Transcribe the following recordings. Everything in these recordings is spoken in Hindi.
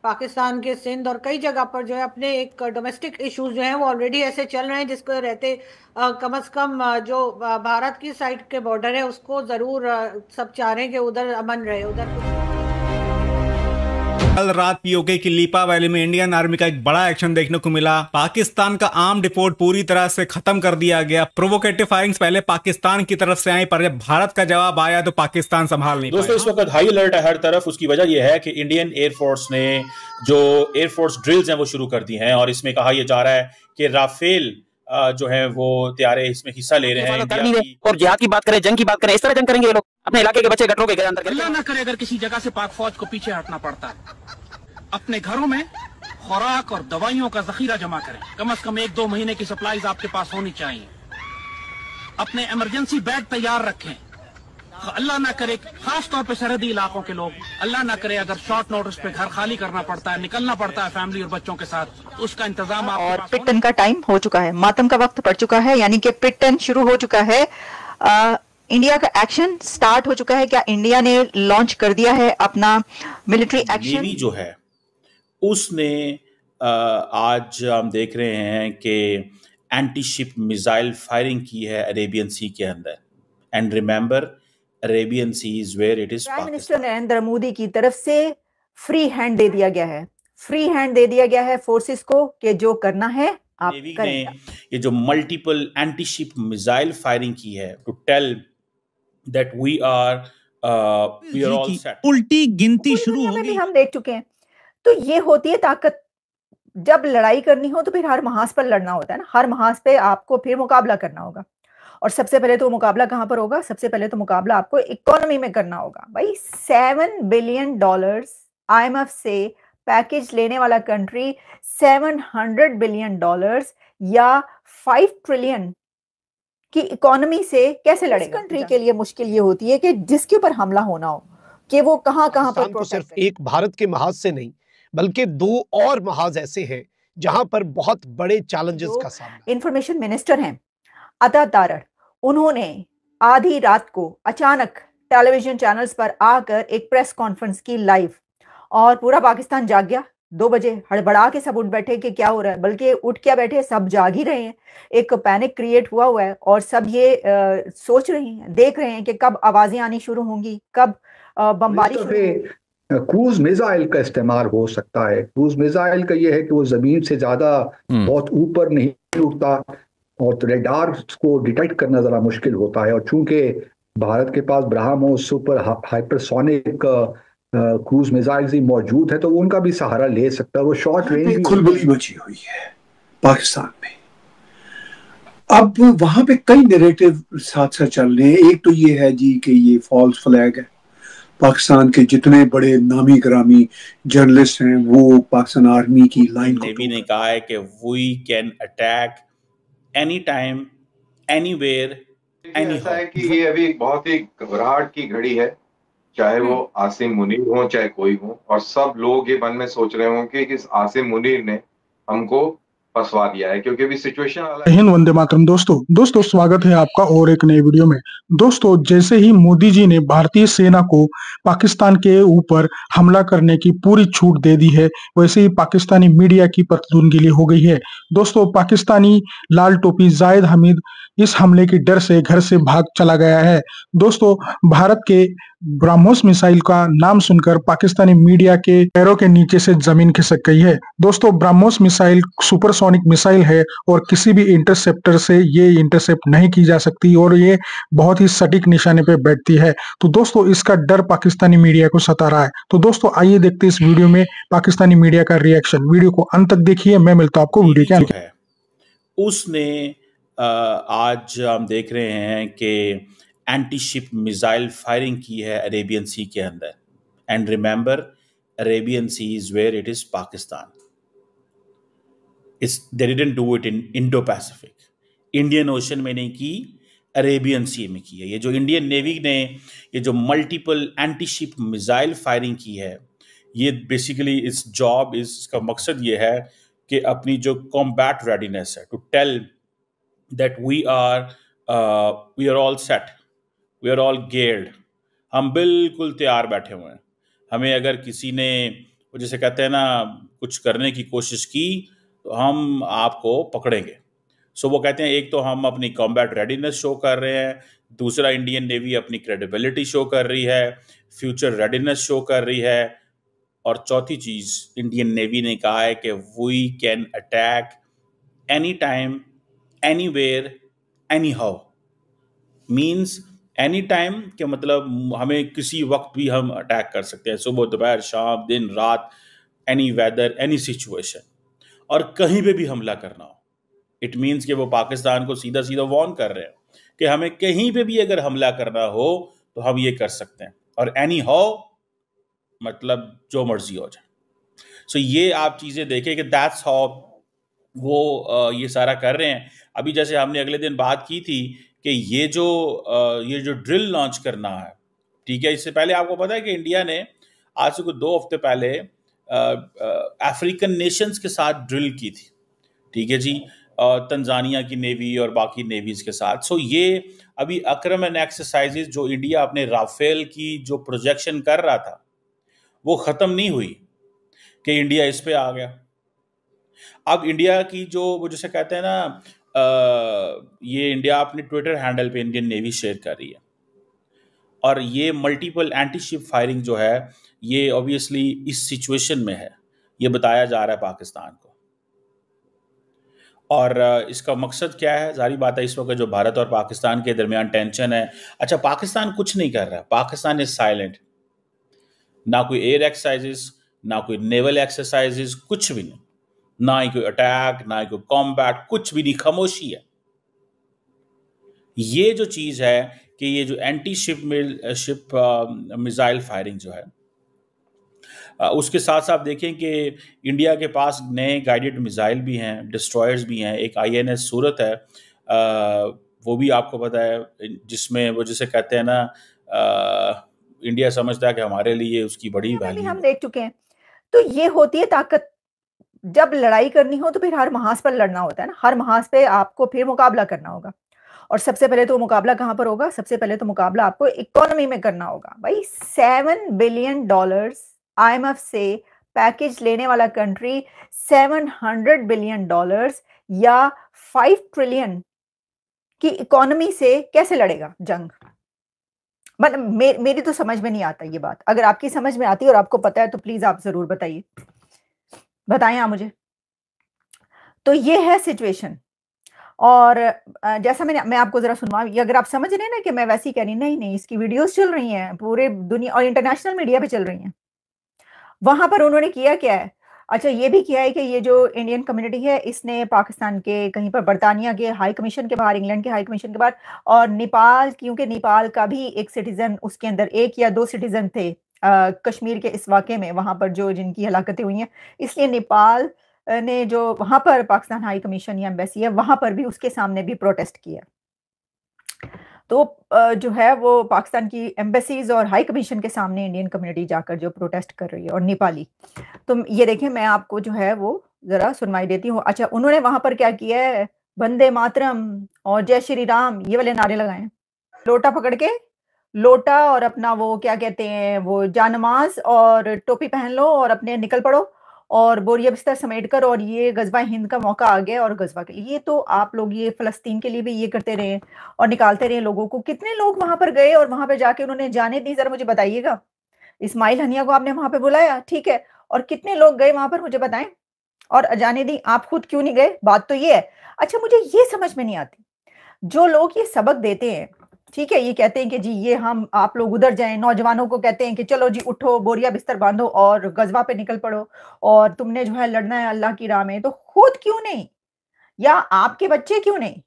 पाकिस्तान के सिंध और कई जगह पर जो है अपने एक डोमेस्टिक इश्यूज जो हैं वो ऑलरेडी ऐसे चल रहे हैं, जिसको रहते कम से कम जो भारत की साइड के बॉर्डर है उसको जरूर सब चाह रहे हैं कि उधर अमन रहे, उधर कुछ। कल रात पीओके की लीपा वैली में इंडियन आर्मी का एक बड़ा एक्शन देखने को मिला। पाकिस्तान का आर्म डिपोट पूरी तरह से खत्म कर दिया गया। प्रोवोकेटिव फायरिंग्स पहले पाकिस्तान की तरफ से आई, पर जब भारत का जवाब आया तो पाकिस्तान संभाल नहीं पाया। दोस्तों, इस वक्त हाई अलर्ट है हर तरफ। उसकी वजह यह है कि इंडियन एयरफोर्स ने जो एयरफोर्स ड्रिल्स हैं वो शुरू कर दी हैं, और इसमें कहा यह जा रहा है कि राफेल जो है वो तैयारे इसमें हिस्सा ले रहे हैं। और जिहाद की बात करें, जंग की बात करें, इस तरह जंग करेंगे ये लोग। अपने इलाके के बच्चे गटरों के अंदर, अल्लाह ना करे अगर किसी जगह से पाक फौज को पीछे हटना पड़ता है, अपने घरों में खुराक और दवाइयों का जखीरा जमा करें। कम से कम 1-2 महीने की सप्लाईज आपके पास होनी चाहिए। अपने इमरजेंसी बेड तैयार रखें। अल्लाह ना करे, खास तौर पे सरहदी इलाकों के लोग, अल्लाह ना करे अगर शॉर्ट नोटिस पे घर खाली करना पड़ता है, निकलना पड़ता है फैमिली और बच्चों के साथ, तो उसका इंतजाम आपके और पास पिटन का टाइम हो चुका है, मातम का वक्त पड़ चुका है, यानी कि पिटन शुरू हो चुका है। इंडिया का एक्शन स्टार्ट हो चुका है। क्या इंडिया ने लॉन्च कर दिया है अपना मिलिट्री एक्शन? नेवी जो है उसने आज हम देख रहे हैं कि एंटी शिप मिसाइल फायरिंग की है अरेबियन सी के अंदर। And remember, Arabian sea is where it is. Prime minister Narendra Modi की तरफ से फ्री हैंड दे दिया गया है, फ्री हैंड दे दिया गया है फोर्सेस को कि जो करना है आप नेवी करें। ने ये जो multiple anti ship missile firing की है to tell that we are all set. उल्टी गिनती शुरू दुनिया हो में भी गई। हम देख चुके हैं। तो ये होती है ताकत। जब लड़ाई करनी हो तो फिर हर महाज पर लड़ना होता है ना, हर महाज पे आपको फिर मुकाबला करना होगा। और सबसे पहले तो मुकाबला कहां पर होगा? सबसे पहले तो मुकाबला आपको इकोनॉमी में करना होगा। भाई $7 बिलियन IMF से पैकेज लेने वाला कंट्री $700 बिलियन या 5 ट्रिलियन की इकोनॉमी से कैसे लड़ेगा? कंट्री के लिए मुश्किल ये होती है कि जिसके ऊपर हमला होना हो कि वो कहां पर पाकिस्तान सिर्फ एक भारत के महाज से नहीं, बल्कि 2 और महाज ऐसे हैं जहां पर बहुत बड़े चैलेंजेस का सामना। इंफॉर्मेशन मिनिस्टर हैं अता तारड़, उन्होंने आधी रात को अचानक टेलीविजन चैनल्स पर आकर एक प्रेस कॉन्फ्रेंस की लाइव, और पूरा पाकिस्तान जाग गया। 2 बजे हड़बड़ा के सब उठ बैठे कि क्या हो रहा है, बल्कि उठ क्या बैठे, सब जाग ही रहे हैं। एक पैनिक क्रिएट हुआ है और सब ये सोच रहे हैं, देख रहे हैं कि कब आवाजें आनी शुरू होंगी, कब बमबारी। क्रूज मिसाइल का इस्तेमाल हो सकता है। क्रूज मिसाइल का यह है कि वो जमीन से ज्यादा बहुत ऊपर नहीं उठता और तो रेडार को डिटेक्ट करना जरा मुश्किल होता है। और चूंकि भारत के पास BrahMos super hypersonic cruise missile ही मौजूद है तो उनका भी सहारा ले सकता है। वो शॉर्ट रेंज खुलबली मची हुई है पाकिस्तान में। अब वहां पे कई नैरेटिव साथ साथ चल रहे हैं। एक तो ये है जी कि ये फॉल्स फ्लैग है। पाकिस्तान के जितने बड़े नामी ग्रामी जर्नलिस्ट हैं वो पाकिस्तान आर्मी की लाइन को नेवी ने कहा है कि we can attack any time, anywhere, any ऐसा है कि ये अभी बहुत ही घबराहट की घड़ी है, चाहे वो आसिम मुनीर हो चाहे कोई हो, और सब लोग ये मन में सोच रहे होंगे कि इस आसिम मुनीर ने हमको फंसवा दिया है, क्योंकि अभी सिचुएशन अलग है। हिंद वंदे मातरम। दोस्तों स्वागत है आपका और एक नए वीडियो में। दोस्तों, जैसे ही मोदी जी ने भारतीय सेना को पाकिस्तान के ऊपर हमला करने की पूरी छूट दे दी है, वैसे ही पाकिस्तानी मीडिया की पतंगगिरी हो गई है। दोस्तों, पाकिस्तानी लाल टोपी जाहिद हमीद इस हमले की डर से घर से भाग चला गया है। दोस्तों, भारत के ब्रह्मोस मिसाइल का नाम सुनकर पाकिस्तानी मीडिया के पैरों के नीचे से जमीन खिसक गई है। दोस्तों, ब्रह्मोस मिसाइल सुपरसोनिक मिसाइल है और किसी भी इंटरसेप्टर से ये इंटरसेप्ट नहीं की जा सकती और ये बहुत ही सटीक निशाने पे बैठती है। तो दोस्तों, इसका डर पाकिस्तानी मीडिया को सता रहा है। तो दोस्तों, आइए देखते हैं इस वीडियो में पाकिस्तानी मीडिया का रिएक्शन। वीडियो को अंत तक देखिए। मैं मिलता हूं आपको वीडियो के अंत में। उसने आज हम देख रहे हैं कि एंटी शिप मिसाइल फायरिंग की है अरेबियन सी के अंदर। And remember, Arabian sea is where it is Pakistan. They didn't do it in Indo Pacific, Indian ocean में नहीं की, अरेबियन सी में की है। ये जो इंडियन नेवी ने ये जो multiple anti ship missile firing की है, ये बेसिकली इस जॉब, इसका मकसद ये है कि अपनी जो कॉम्बैट रेडीनेस है, to tell that we are all set, we are all geared. हम बिल्कुल तैयार बैठे हुए हैं। हमें अगर किसी ने वो जैसे कहते हैं ना, कुछ करने की कोशिश की तो हम आपको पकड़ेंगे। सो वो कहते हैं एक तो हम अपनी कॉम्बैट रेडीनेस शो कर रहे हैं, दूसरा इंडियन नेवी अपनी क्रेडिबिलिटी शो कर रही है, फ्यूचर रेडीनेस शो कर रही है, और चौथी चीज इंडियन नेवी ने कहा है कि we can attack any time, anywhere, anyhow. Means any time के मतलब हमें किसी वक्त भी हम अटैक कर सकते हैं, सुबह दोपहर शाम दिन रात, एनी वेदर एनी सिचुएशन, और कहीं पे भी हमला करना हो। इट मीन्स कि वो पाकिस्तान को सीधा सीधा वार्न कर रहे हैं कि हमें कहीं पे भी अगर हमला करना हो तो हम ये कर सकते हैं, और एनी हाउ मतलब जो मर्जी हो जाए। सो ये आप चीज़ें देखें कि दैट्स हाउ वो ये सारा कर रहे हैं। अभी जैसे हमने अगले दिन बात की थी कि ये जो ड्रिल लॉन्च करना है, ठीक है, इससे पहले आपको पता है कि इंडिया ने आज से कुछ 2 हफ्ते पहले अफ्रीकन नेशंस के साथ ड्रिल की थी, ठीक है जी, तंजानिया की नेवी और बाकी नेवीज के साथ। सो ये अभी अक्रम एंड एक्सरसाइजेज जो इंडिया अपने राफेल की जो प्रोजेक्शन कर रहा था वो ख़त्म नहीं हुई कि इंडिया इस पे आ गया। अब इंडिया की जो वो जैसे कहते हैं ना, ये इंडिया अपने ट्विटर हैंडल पे इंडियन नेवी शेयर कर रही है, और ये मल्टीपल एंटी शिप फायरिंग जो है ये ऑब्वियसली इस सिचुएशन में है, ये बताया जा रहा है पाकिस्तान को। और इसका मकसद क्या है? जारी बात है, इस वक्त जो भारत और पाकिस्तान के दरमियान टेंशन है, अच्छा पाकिस्तान कुछ नहीं कर रहा, पाकिस्तान इज साइलेंट, ना कोई एयर एक्सरसाइजेस, ना कोई नेवल एक्सरसाइजेस, कुछ भी नहीं, ना ही कोई अटैक, ना ही कोई कॉम्बैट, कुछ भी नहीं, खामोशी है। ये जो चीज है कि ये जो एंटी शिप मिसाइल फायरिंग जो है, उसके साथ साथ देखें कि इंडिया के पास नए गाइडेड मिसाइल भी हैं, डिस्ट्रॉयर्स भी हैं। एक INS सूरत है, वो भी आपको पता है, जिसमें वो जिसे कहते हैं ना, इंडिया समझता है कि हमारे लिए उसकी बड़ी वैल्यू हम देख चुके हैं। तो ये होती है ताकत। जब लड़ाई करनी हो तो फिर हर महाज पर लड़ना होता है ना, हर महाज पे आपको फिर मुकाबला करना होगा। और सबसे पहले तो मुकाबला कहाँ पर होगा? सबसे पहले तो मुकाबला आपको इकोनॉमी में करना होगा। भाई $7 बिलियन IMF से पैकेज लेने वाला कंट्री $700 बिलियन या 5 ट्रिलियन की इकोनॉमी से कैसे लड़ेगा जंग? मतलब मेरी तो समझ में नहीं आता ये बात। अगर आपकी समझ में आती है और आपको पता है तो प्लीज आप जरूर बताइए, बताएं आप मुझे। तो ये है सिचुएशन। और जैसा मैं आपको जरा सुनवा, अगर आप समझ रहे हैं ना कि मैं वैसे ही कह रही, नहीं, इसकी वीडियोस चल रही हैं पूरे दुनिया और इंटरनेशनल मीडिया पे चल रही हैं। वहां पर उन्होंने किया क्या है? अच्छा, ये भी किया है कि ये जो इंडियन कम्युनिटी है इसने पाकिस्तान के कहीं पर बरतानिया के हाई कमीशन के बाहर, इंग्लैंड के हाई कमीशन के बाहर, और नेपाल, क्योंकि नेपाल का भी एक सिटीजन, उसके अंदर 1 या 2 सिटीजन थे कश्मीर के इस वाक़े में, वहां पर जो जिनकी हलाकतें हुई हैं, इसलिए नेपाल ने जो वहां पर पाकिस्तान हाई कमीशन या एम्बेसी है वहां पर भी उसके सामने भी प्रोटेस्ट किया। तो जो है वो पाकिस्तान की एम्बेसीज और हाई कमीशन के सामने इंडियन कम्युनिटी जाकर जो प्रोटेस्ट कर रही है, और नेपाली। तो ये देखें, मैं आपको जो है वो जरा सुनवाई देती हूँ। अच्छा, उन्होंने वहां पर क्या किया है? वंदे मातरम और जय श्री राम ये वाले नारे लगाए, लोटा पकड़ के, लोटा और अपना वो क्या कहते हैं वो जानमाज और टोपी पहन लो और अपने निकल पड़ो और बोरिया बिस्तर समेट कर, और ये गजवा हिंद का मौका आ गया और गजवा के लिए। ये तो आप लोग ये फलस्तीन के लिए भी ये करते रहे और निकालते रहे लोगों को। कितने लोग वहां पर गए और वहां पर जाके उन्होंने जाने दी? जरा मुझे बताइएगा। इस्माइल हनिया को आपने वहां पे बुलाया, ठीक है, और कितने लोग गए वहां पर मुझे बताएं, और जाने दी? आप खुद क्यों नहीं गए? बात तो ये है। अच्छा, मुझे ये समझ में नहीं आती, जो लोग ये सबक देते हैं, ठीक है, ये कहते हैं कि जी ये हम आप लोग उधर जाएं, नौजवानों को कहते हैं कि चलो जी उठो, बोरिया बिस्तर बांधो और गजवा पे निकल पड़ो, और तुमने जो है लड़ना है अल्लाह की राह में, तो खुद क्यों नहीं? या आपके बच्चे क्यों नहीं?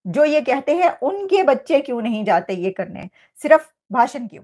जो ये कहते हैं उनके बच्चे क्यों नहीं जाते ये करने? सिर्फ भाषण क्यों?